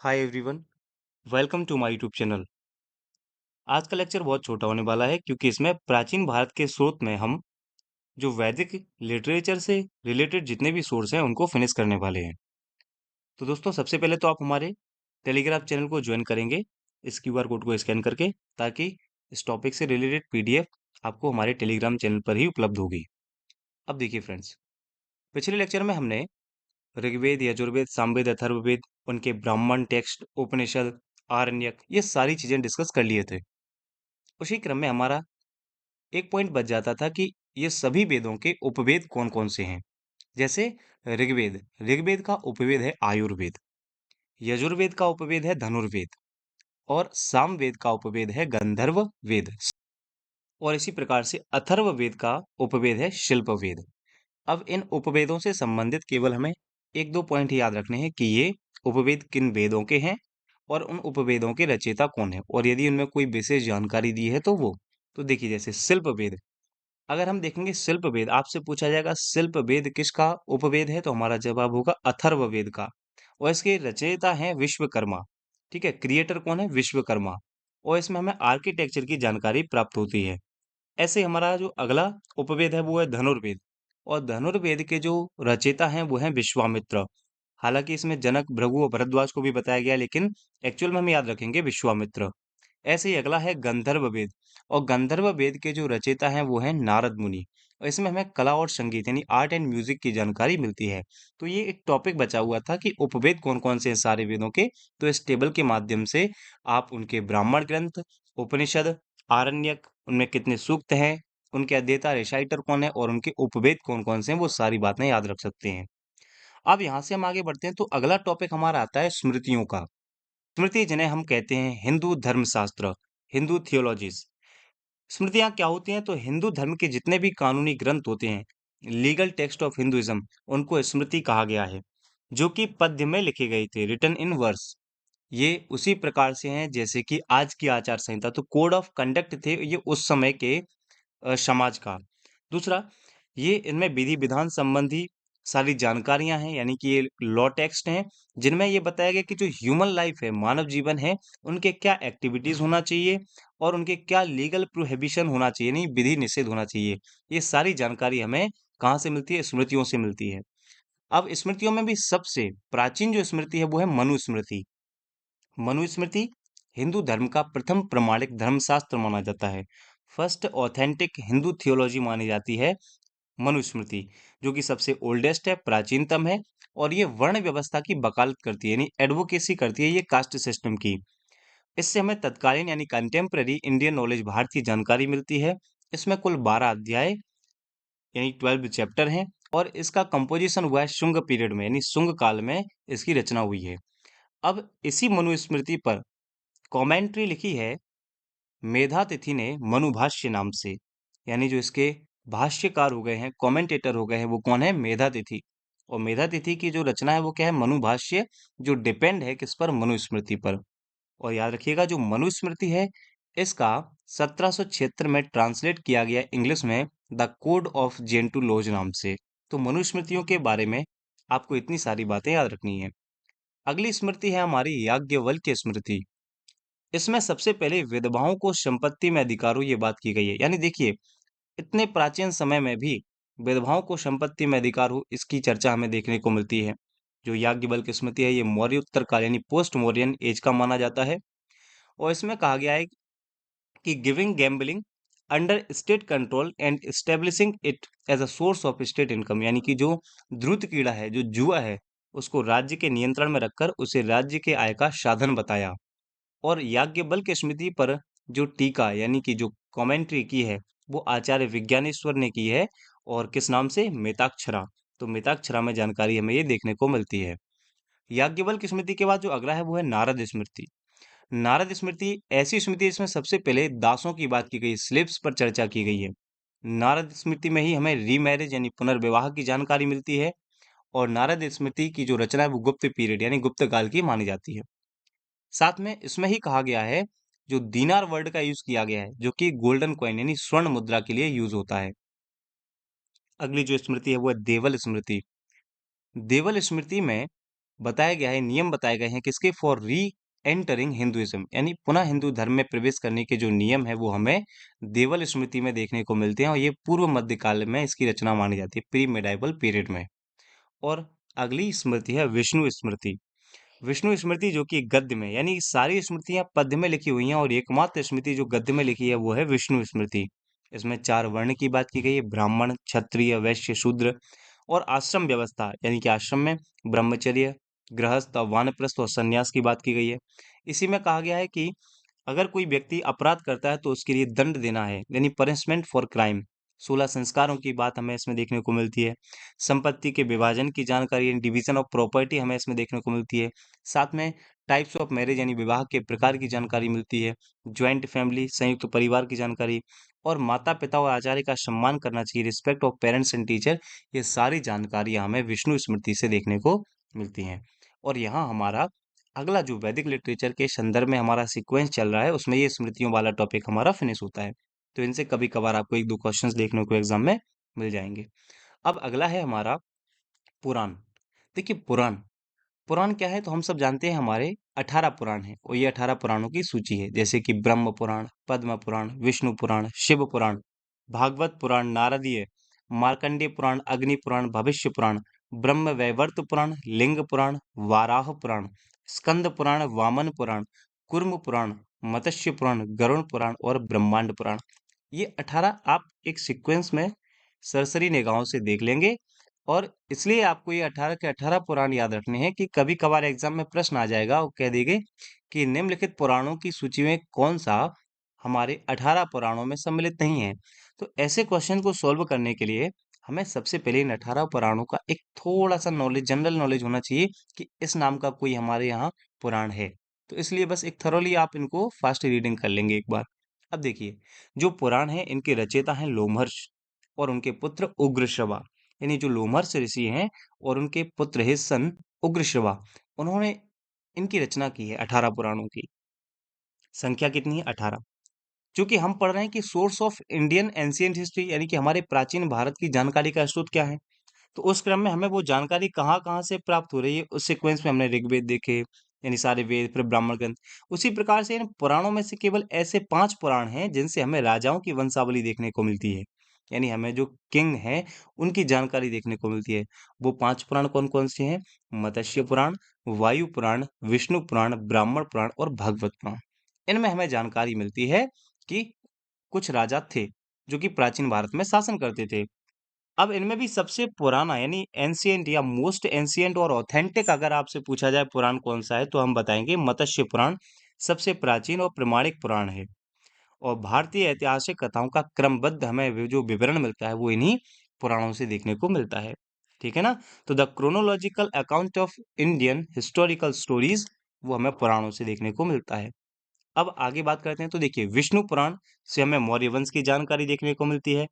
Hi everyone, welcome to my YouTube channel. आज का lecture बहुत छोटा होने वाला है क्योंकि इसमें प्राचीन भारत के स्रोत में हम जो वैदिक लिटरेचर से रिलेटेड जितने भी सोर्स हैं उनको फिनिश करने वाले हैं। तो दोस्तों सबसे पहले तो आप हमारे टेलीग्राम चैनल को ज्वाइन करेंगे इस क्यूआर कोड को स्कैन करके, ताकि इस टॉपिक से रिलेटेड पीडीएफ आपको हमारे टेलीग्राम चैनल पर ही उपलब्ध होगी। अब देखिए फ्रेंड्स, पिछले लेक्चर में हमने ऋग्वेद, यजुर्वेद, सामवेद, अथर्ववेद, उनके ब्राह्मण टेक्स्ट, उपनिषद, आरण्यक, ये सारी चीजें डिस्कस कर लिए थे। उसी क्रम में हमारा एक पॉइंट बच जाता था कि ये सभी वेदों के उपवेद कौन-कौन से हैं। जैसे ऋग्वेद, ऋग्वेद का उपवेद है आयुर्वेद, यजुर्वेद का उपवेद है धनुर्वेद और सामवेद का उपवेद है गंधर्व वेद और इसी प्रकार से अथर्ववेद का उपवेद है शिल्पवेद। अब इन उपवेदों से संबंधित केवल हमें 1-2 पॉइंट ही याद रखने हैं कि ये उपवेद किन वेदों के हैं और उन उपवेदों के रचयिता कौन है और यदि उनमें कोई विशेष जानकारी दी है तो वो। तो देखिए जैसे शिल्पवेद, अगर हम देखेंगे शिल्पवेद, आपसे पूछा जाएगा शिल्पवेद किसका उपवेद है, तो हमारा जवाब होगा अथर्ववेद का और इसके रचयिता हैं विश्वकर्मा। ठीक है, क्रिएटर कौन है? विश्वकर्मा। और इसमें हमें आर्किटेक्चर की जानकारी प्राप्त होती है। ऐसे ही हमारा जो अगला उपवेद है वो है धनुर्वेद और धनुर्वेद के जो रचयिता हैं वो हैं विश्वामित्र। हालांकि इसमें जनक, भृगु और भरद्वाज को भी बताया गया है, लेकिन एक्चुअल में हम याद रखेंगे विश्वामित्र। ऐसे ही अगला है गंधर्व वेद और गंधर्व वेद के जो रचयिता हैं वो हैं नारद मुनि और इसमें हमें कला और संगीत यानी आर्ट एंड म्यूजिक की जानकारी मिलती है। तो ये एक टॉपिक बचा हुआ था कि उपवेद कौन कौन से हैं सारे वेदों के। तो इस टेबल के माध्यम से आप उनके ब्राह्मण ग्रंथ, उपनिषद, आरण्यक, उनमें कितने सूक्त हैं, उनके अध्येता रिसाइटर कौन है और उनके उपवेद कौन कौन से हैं वो सारी बातें याद रख सकते हैं। अब यहाँ से हम आगे बढ़ते हैं तो अगला टॉपिक हमारा आता है स्मृतियों का। स्मृति जिन्हें हम कहते हैं हिंदू धर्मशास्त्र, हिंदू थियोलॉजीज। स्मृतियाँ क्या होती हैं? तो हिंदू धर्म के जितने भी कानूनी ग्रंथ होते हैं, लीगल टेक्स्ट ऑफ हिंदुइज्म, उनको स्मृति कहा गया है, जो कि पद्य में लिखे गए थे, रिटन इन वर्स। ये उसी प्रकार से हैं जैसे कि आज की आचार संहिता, तो कोड ऑफ कंडक्ट थे ये उस समय के समाज का। दूसरा, ये इनमें विधि विधान संबंधी सारी जानकारियां हैं, यानी कि ये लॉ टेक्स्ट हैं, जिनमें ये बताया गया कि जो ह्यूमन लाइफ है, मानव जीवन है, उनके क्या एक्टिविटीज होना चाहिए और उनके क्या लीगल प्रोहिबिशन होना चाहिए, नहीं विधि निषेध होना चाहिए। ये सारी जानकारी हमें कहाँ से मिलती है? स्मृतियों से मिलती है। अब स्मृतियों में भी सबसे प्राचीन जो स्मृति है वो है मनुस्मृति। मनुस्मृति हिंदू धर्म का प्रथम प्रमाणिक धर्मशास्त्र माना जाता है। फर्स्ट ऑथेंटिक हिंदू थियोलॉजी मानी जाती है मनुस्मृति, जो कि सबसे ओल्डेस्ट है, प्राचीनतम है और ये वर्ण व्यवस्था की वकालत करती है, यानी एडवोकेसी करती है ये कास्ट सिस्टम की। इससे हमें तत्कालीन यानी कंटेम्प्रेरी इंडियन नॉलेज, भारतीय जानकारी मिलती है। इसमें कुल 12 अध्याय यानी 12 चैप्टर हैं और इसका कंपोजिशन हुआ है शुंग पीरियड में, यानी शुंग काल में इसकी रचना हुई है। अब इसी मनुस्मृति पर कमेंट्री लिखी है मेधातिथि ने मनुभाष्य नाम से, यानी जो इसके भाष्यकार हो गए हैं, कमेंटेटर हो गए हैं, वो कौन है? मेधातिथि। और मेधातिथि की जो रचना है वो क्या है? मनुभाष्य, जो डिपेंड है किस पर? मनुस्मृति पर। और याद रखिएगा जो मनुस्मृति है इसका 1776 में ट्रांसलेट किया गया इंग्लिश में the code of Gentoo laws नाम से। तो मनुस्मृतियों के बारे में आपको इतनी सारी बातें याद रखनी है। अगली स्मृति है हमारी याज्ञवल्क्य स्मृति। इसमें सबसे पहले विधवाओं को संपत्ति में अधिकार हो ये बात की गई है, यानी देखिए इतने प्राचीन समय में भी विधवाओं को संपत्ति में अधिकार हो इसकी चर्चा हमें देखने को मिलती है। जो याज्ञवल्क्य स्मृति है ये मौर्य उत्तर काल यानी पोस्ट मौर्यन एज का माना जाता है और इसमें कहा गया है कि giving gambling under state control and establishing it as a source of state income, यानी कि जो द्रुत कीड़ा है, जो जुआ है, उसको राज्य के नियंत्रण में रखकर उसे राज्य के आय का साधन बताया। और याज्ञवल्क्य स्मृति पर जो टीका यानी कि जो कमेंट्री की है वो आचार्य विज्ञानेश्वर ने की है और किस नाम से? मिताक्षरा। तो मिताक्षरा में जानकारी हमें ये देखने को मिलती है। याज्ञवल्क्य स्मृति के बाद जो अगला है वो है नारद स्मृति। नारद स्मृति ऐसी स्मृति इसमें सबसे पहले दासों की बात की गई, स्लेव्स पर चर्चा की गई है। नारद स्मृति में ही हमें रीमैरिज यानी पुनर्विवाह की जानकारी मिलती है और नारद स्मृति की जो रचना है वो गुप्त पीरियड यानी गुप्त काल की मानी जाती है। साथ में इसमें ही कहा गया है जो दीनार वर्ड का यूज किया गया है, जो कि गोल्डन कॉइन यानी स्वर्ण मुद्रा के लिए यूज होता है। अगली जो स्मृति है वो है देवल स्मृति। देवल स्मृति में बताया गया है, नियम बताए गए हैं किसके, फॉर री एंटरिंग हिंदुइज्म, यानी पुनः हिंदू धर्म में प्रवेश करने के जो नियम है वो हमें देवल स्मृति में देखने को मिलते हैं, और ये पूर्व मध्यकाल में इसकी रचना मानी जाती है, प्री मेडाइवल पीरियड में। और अगली स्मृति है विष्णु स्मृति। विष्णु स्मृति जो कि गद्य में, यानी सारी स्मृतियां पद्य में लिखी हुई हैं, और एकमात्र स्मृति जो गद्य में लिखी है वो है विष्णु स्मृति। इसमें 4 वर्ण की बात की गई है, ब्राह्मण, क्षत्रिय, वैश्य, शूद्र, और आश्रम व्यवस्था, यानी कि आश्रम में ब्रह्मचर्य, गृहस्थ, वानप्रस्थ और संन्यास की बात की गई है। इसी में कहा गया है कि अगर कोई व्यक्ति अपराध करता है तो उसके लिए दंड देना है, यानी पनिशमेंट फॉर क्राइम। 16 संस्कारों की बात हमें इसमें देखने को मिलती है। संपत्ति के विभाजन की जानकारी, यानी डिवीजन ऑफ प्रॉपर्टी, हमें इसमें देखने को मिलती है। साथ में टाइप्स ऑफ मैरिज, यानी विवाह के प्रकार की जानकारी मिलती है। ज्वाइंट फैमिली, संयुक्त परिवार की जानकारी, और माता पिता और आचार्य का सम्मान करना चाहिए, respect of parents and teacher. ये सारी जानकारियां हमें विष्णु स्मृति से देखने को मिलती हैं। और यहाँ हमारा अगला जो वैदिक लिटरेचर के संदर्भ में हमारा सीक्वेंस चल रहा है, उसमें ये स्मृतियों वाला टॉपिक हमारा फिनिश होता है। तो इनसे कभी कभार आपको 1-2 क्वेश्चंस देखने को एग्जाम में मिल जाएंगे। अब अगला है हमारा पुराण। देखिए पुराण, पुराण क्या है तो हम सब जानते हैं, हमारे 18 पुराण हैं, और ये 18 पुराणों की सूची है, जैसे कि ब्रह्म पुराण, पद्म पुराण, विष्णु पुराण, शिव पुराण, भागवत पुराण, नारदीय, मार्कंडेय पुराण, अग्नि पुराण, भविष्य पुराण, ब्रह्म वैवर्त पुराण, लिंग पुराण, वाराह पुराण, स्कंद पुराण, वामन पुराण, कुर्म पुराण, मत्स्य पुराण, गरुड़ पुराण और ब्रह्मांड पुराण। ये 18 आप एक सीक्वेंस में सरसरी निगाहों से देख लेंगे, और इसलिए आपको ये 18 के 18 पुराण याद रखने हैं कि कभी कभार एग्जाम में प्रश्न आ जाएगा और कह देंगे कि निम्नलिखित पुराणों की सूची में कौन सा हमारे 18 पुराणों में सम्मिलित नहीं है। तो ऐसे क्वेश्चन को सॉल्व करने के लिए हमें सबसे पहले इन 18 पुराणों का एक थोड़ा सा नॉलेज, जनरल नॉलेज होना चाहिए कि इस नाम का कोई हमारे यहाँ पुराण है। तो इसलिए बस एक थरोली आप इनको फास्ट रीडिंग कर लेंगे एक बार। अब देखिए, जो पुराण है इनके रचयिता हैं लोमहर्ष, और उनके पुत्र उग्रश्रवा, यानी जो लोमहर्ष ऋषि हैं और उनके पुत्र हैं सन उग्रश्रवा, उन्होंने इनकी रचना की है 18 पुराणों की। संख्या कितनी है? 18। चूंकि हम पढ़ रहे हैं कि source of Indian ancient history, यानी कि हमारे प्राचीन भारत की जानकारी का स्रोत क्या है, तो उस क्रम में हमें वो जानकारी कहाँ-कहाँ से प्राप्त हो रही है, उस सीक्वेंस में हमने ऋग्वेद देखे, यानी सारे वेद, फिर ब्राह्मण ग्रंथ। उसी प्रकार से इन पुराणों में से केवल ऐसे 5 पुराण हैं जिनसे हमें राजाओं की वंशावली देखने को मिलती है। यानी हमें जो किंग हैं, उनकी जानकारी देखने को मिलती है। वो 5 पुराण कौन-कौन से हैं? मत्स्य पुराण, वायु पुराण, विष्णु पुराण, ब्राह्मण पुराण और भागवत पुराण। इनमें हमें जानकारी मिलती है कि कुछ राजा थे, जो कि प्राचीन भारत में शासन करते थे। अब इनमें भी सबसे पुराना, यानी एंशिएंट या मोस्ट एंशिएंट और ऑथेंटिक अगर आपसे पूछा जाए पुराण कौन सा है, तो हम बताएंगे मत्स्य पुराण सबसे प्राचीन और प्रमाणिक पुराण है। और भारतीय ऐतिहासिक कथाओं का क्रमबद्ध हमें जो विवरण मिलता है वो इन्हीं पुराणों से देखने को मिलता है। ठीक है ना? तो the chronological account of Indian historical stories वो हमें पुराणों से देखने को मिलता है। अब आगे बात करते हैं, तो देखिए विष्णु पुराण से हमें मौर्य वंश की जानकारी देखने को मिलती है।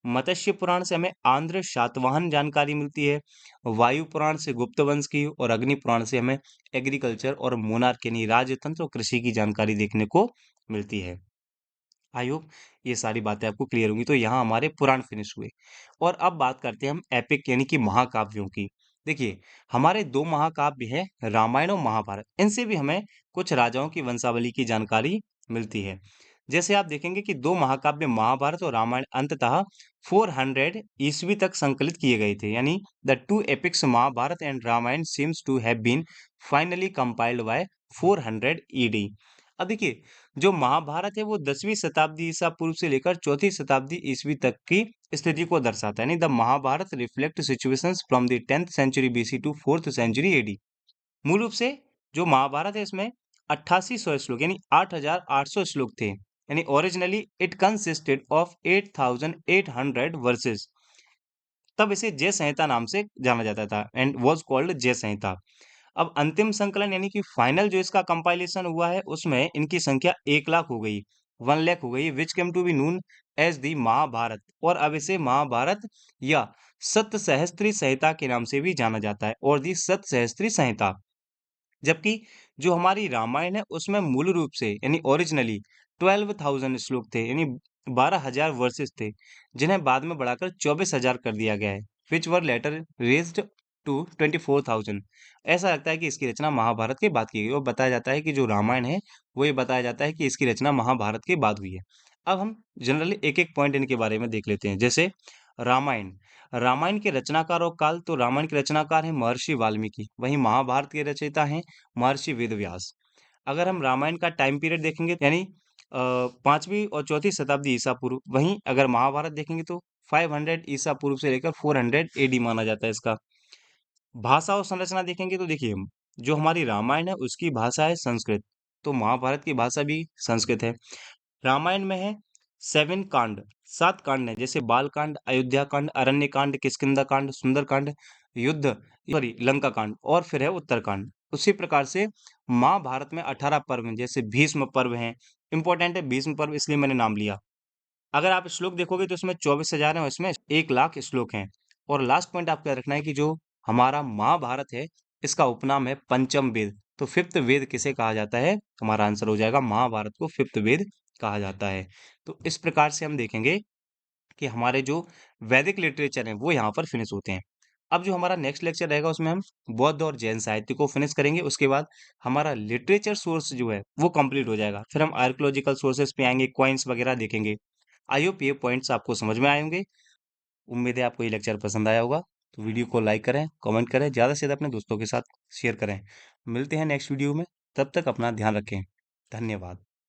मत्स्य पुराण से हमें आंध्र शातवाहन जानकारी मिलती है। वायु पुराण से गुप्त वंश की, और अग्नि पुराण से हमें एग्रीकल्चर और मोनार्क यानी राजतंत्र और कृषि की जानकारी देखने को मिलती है। आई होप ये सारी बातें आपको क्लियर होंगी। तो यहाँ हमारे पुराण फिनिश हुए, और अब बात करते हैं हम एपिक यानी कि महाकाव्यों की। देखिए, हमारे 2 महाकाव्य हैं रामायण और महाभारत। इनसे भी हमें कुछ राजाओं की वंशावली की जानकारी मिलती है। जैसे आप देखेंगे कि 2 महाकाव्य महाभारत और रामायण अंततः 400 ईस्वी तक संकलित किए गए थे, यानी the two epics Mahabharata and Ramayana seems to have been finally compiled by 400 AD. अब देखिए, जो महाभारत है वो 10वीं शताब्दी ईसा पूर्व से लेकर 4ठी शताब्दी ईस्वी तक की स्थिति को दर्शाता है, यानी the Mahabharata reflect situations from the 10th century BC to 4th century AD. मूल रूप से जो महाभारत है इसमें 8800 श्लोक, यानी 8800 श्लोक थे, यानी originally it consisted of 8800 versus. तब इसे जय संहिता नाम से जाना जाता था, एंड वाज कॉल्ड जय संहिता। अब अंतिम संकलन यानी कि फाइनल जो इसका कंपाइलेशन हुआ है, उसमें इनकी संख्या 1 लाख हो गई, 1 लाख हो गई, which came to be known as the Mahabharata. और अब इसे महाभारत या सत सहस्त्री संहिता के नाम से भी जाना जाता है, और दी सत सहस्त्री संहिता। जबकि जो हमारी रामायण है उसमें मूल रूप से यानी ओरिजिनली 12,000 श्लोक थे, यानी 12,000 वर्सेस थे, जिन्हें बाद में बढ़ाकर 24,000 कर दिया गया है, विच वर लेटर रेज्ड टू 24,000। ऐसा लगता है कि इसकी रचना महाभारत के बाद की गई और बताया जाता है कि जो रामायण है, वो ये बताया जाता है कि इसकी रचना महाभारत के बाद हुई है। अब हम जनरली एक-एक पॉइंट इनके बारे में देख लेते हैं। जैसे रामायण, रामायण के रचनाकार और काल, तो रामायण के रचनाकार हैं महर्षि वाल्मीकि, वहीं महाभारत के रचयिता हैं महर्षि वेदव्यास। अगर हम रामायण का टाइम पीरियड देखेंगे यानी 5वीं और 4वीं शताब्दी ईसा पूर्व, वहीं अगर महाभारत देखेंगे तो 500 ईसा पूर्व से लेकर 400 एडी माना जाता है इसका। भाषा और संरचना देखेंगे तो देखिए, जो हमारी रामायण है उसकी भाषा है संस्कृत, तो महाभारत की भाषा भी संस्कृत है। रामायण में है 7 कांड, 7 कांड हैं, जैसे बाल कांड, अयोध्या कांड, अरण्य कांड, किष्किंधा कांड, सुंदर कांड, युद्ध, सॉरी लंका कांड और फिर है उत्तरकांड। उसी प्रकार से महाभारत में 18 पर्व हैं, जैसे भीष्म पर्व हैं। इंपॉर्टेंट है भीष्म पर्व, इसलिए मैंने नाम लिया। अगर आप श्लोक देखोगे तो इसमें 24,000 हैं और इसमें 1,00,000 श्लोक हैं। और लास्ट पॉइंट आपको याद रखना है कि जो हमारा महाभारत है, इसका उपनाम है पंचम वेद। तो फिफ्थ वेद किसे कहा जाता है? हमारा आंसर हो जाएगा महाभारत को फिफ्थ वेद कहा जाता है। तो इस प्रकार से हम देखेंगे कि हमारे जो वैदिक लिटरेचर हैं वो यहाँ पर फिनिश होते हैं। अब जो हमारा नेक्स्ट लेक्चर रहेगा उसमें हम बौद्ध और जैन साहित्य को फिनिश करेंगे। उसके बाद हमारा लिटरेचर सोर्स जो है वो कंप्लीट हो जाएगा। फिर हम आर्कियोलॉजिकल सोर्सेज पे आएंगे, कॉइन्स वगैरह देखेंगे। आई होप ये पॉइंट्स आपको समझ में आए होंगे। उम्मीद है आपको ये लेक्चर पसंद आया होगा। तो वीडियो को लाइक करें, कमेंट करें, ज़्यादा से ज़्यादा अपने दोस्तों के साथ शेयर करें। मिलते हैं नेक्स्ट वीडियो में, तब तक अपना ध्यान रखें। धन्यवाद।